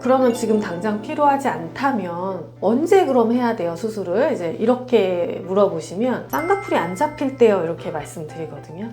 그러면 지금 당장 필요하지 않다면 언제 그럼 해야 돼요, 수술을? 이제 이렇게 물어보시면 쌍꺼풀이 안 잡힐 때요, 이렇게 말씀드리거든요.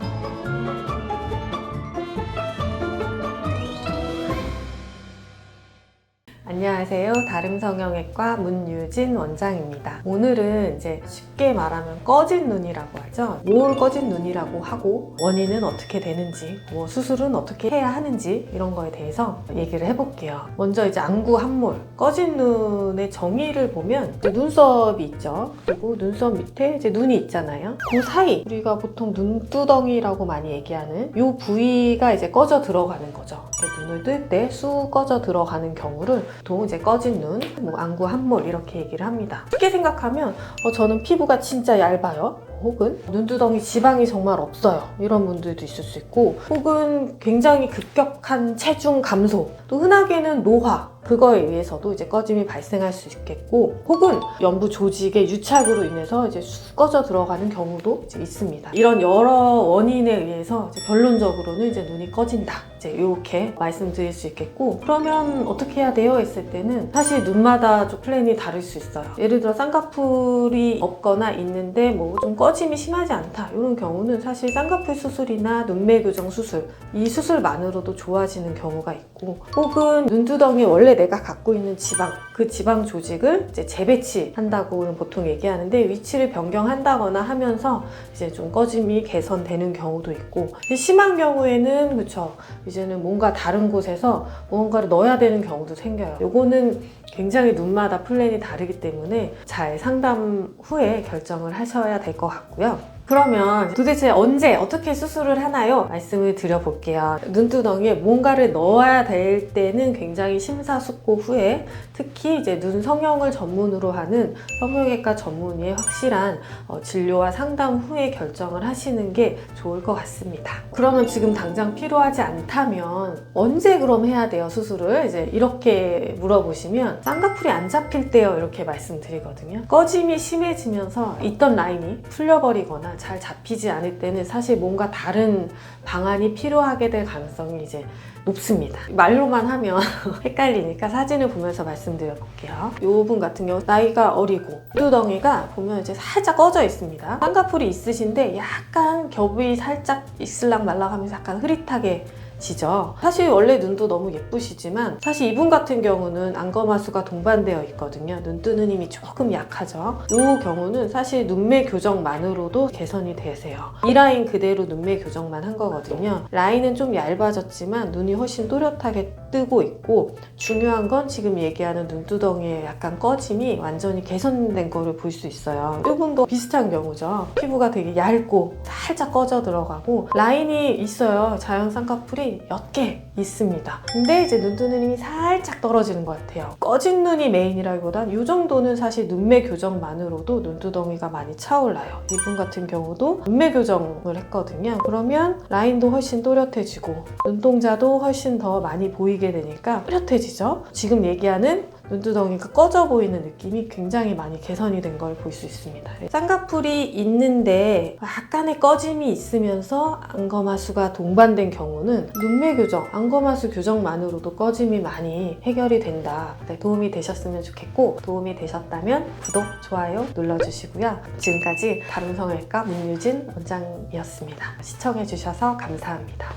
안녕하세요. 다름성형외과 문유진 원장입니다. 오늘은 이제 쉽게 말하면 꺼진 눈이라고 하죠. 뭘 꺼진 눈이라고 하고 원인은 어떻게 되는지, 수술은 어떻게 해야 하는지 이런 거에 대해서 얘기를 해볼게요. 먼저 이제 안구 함몰, 꺼진 눈의 정의를 보면 눈썹이 있죠. 그리고 눈썹 밑에 이제 눈이 있잖아요. 그 사이 우리가 보통 눈두덩이라고 많이 얘기하는 이 부위가 이제 꺼져 들어가는 거죠. 눈을 뜰 때 쑥 꺼져 들어가는 경우를 보통 이제 꺼진 눈, 안구 함몰 이렇게 얘기를 합니다. 쉽게 생각하면 저는 피부가 진짜 얇아요. 혹은 눈두덩이 지방이 정말 없어요. 이런 분들도 있을 수 있고, 혹은 굉장히 급격한 체중 감소, 또 흔하게는 노화, 그거에 의해서도 이제 꺼짐이 발생할 수 있겠고, 혹은 연부 조직의 유착으로 인해서 이제 쑥 꺼져 들어가는 경우도 이제 있습니다. 이런 여러 원인에 의해서 이제 결론적으로는 이제 눈이 꺼진다, 이제 이렇게 말씀드릴 수 있겠고, 그러면 어떻게 해야 돼요? 했을 때는 사실 눈마다 좀 플랜이 다를 수 있어요. 예를 들어 쌍꺼풀이 없거나 있는데 좀 꺼짐이 심하지 않다, 이런 경우는 사실 쌍꺼풀 수술이나 눈매 교정 수술, 이 수술만으로도 좋아지는 경우가 있고, 혹은 눈두덩이에 원래 내가 갖고 있는 지방, 그 지방 조직을 이제 재배치한다고 보통 얘기하는데, 위치를 변경한다거나 하면서 이제 좀 꺼짐이 개선되는 경우도 있고, 심한 경우에는 그쵸, 이제는 뭔가 다른 곳에서 뭔가를 넣어야 되는 경우도 생겨요. 요거는 굉장히 눈마다 플랜이 다르기 때문에 잘 상담 후에 결정을 하셔야 될 것 같고요. 그러면 도대체 언제 어떻게 수술을 하나요? 말씀을 드려볼게요. 눈두덩이에 뭔가를 넣어야 될 때는 굉장히 심사숙고 후에, 특히 이제 눈 성형을 전문으로 하는 성형외과 전문의의 확실한 진료와 상담 후에 결정을 하시는 게 좋을 것 같습니다. 그러면 지금 당장 필요하지 않다면 언제 그럼 해야 돼요, 수술을? 이제 이렇게 물어보시면 쌍꺼풀이 안 잡힐 때요, 이렇게 말씀드리거든요. 꺼짐이 심해지면서 있던 라인이 풀려버리거나 잘 잡히지 않을 때는 사실 뭔가 다른 방안이 필요하게 될 가능성이 이제 높습니다. 말로만 하면 헷갈리니까 사진을 보면서 말씀드려 볼게요. 이 분 같은 경우 나이가 어리고 눈두덩이가 보면 이제 살짝 꺼져 있습니다. 쌍꺼풀이 있으신데 약간 겹이 살짝 있을락 말락 하면서 약간 흐릿하게 지죠. 사실 원래 눈도 너무 예쁘시지만 사실 이분 같은 경우는 안검하수가 동반되어 있거든요. 눈 뜨는 힘이 조금 약하죠. 이 경우는 사실 눈매 교정만으로도 개선이 되세요. 이 라인 그대로 눈매 교정만 한 거거든요. 라인은 좀 얇아졌지만 눈이 훨씬 또렷하게 뜨고 있고, 중요한 건 지금 얘기하는 눈두덩이의 약간 꺼짐이 완전히 개선된 거를 볼 수 있어요. 이분도 비슷한 경우죠. 피부가 되게 얇고 살짝 꺼져 들어가고 라인이 있어요. 자연 쌍꺼풀이 옅게 있습니다. 근데 이제 눈 뜨는 힘이 살짝 떨어지는 것 같아요. 꺼진 눈이 메인이라기보단 이 정도는 사실 눈매 교정만으로도 눈두덩이가 많이 차올라요. 이분 같은 경우도 눈매 교정을 했거든요. 그러면 라인도 훨씬 또렷해지고 눈동자도 훨씬 더 많이 보이게 되니까 또렷해지죠. 지금 얘기하는 눈두덩이가 꺼져 보이는 느낌이 굉장히 많이 개선이 된 걸 볼 수 있습니다. 쌍꺼풀이 있는데 약간의 꺼짐이 있으면서 안검하수가 동반된 경우는 눈매 교정, 안검하수 교정만으로도 꺼짐이 많이 해결이 된다. 도움이 되셨으면 좋겠고, 도움이 되셨다면 구독, 좋아요 눌러주시고요. 지금까지 다름성형외과 문유진 원장이었습니다. 시청해주셔서 감사합니다.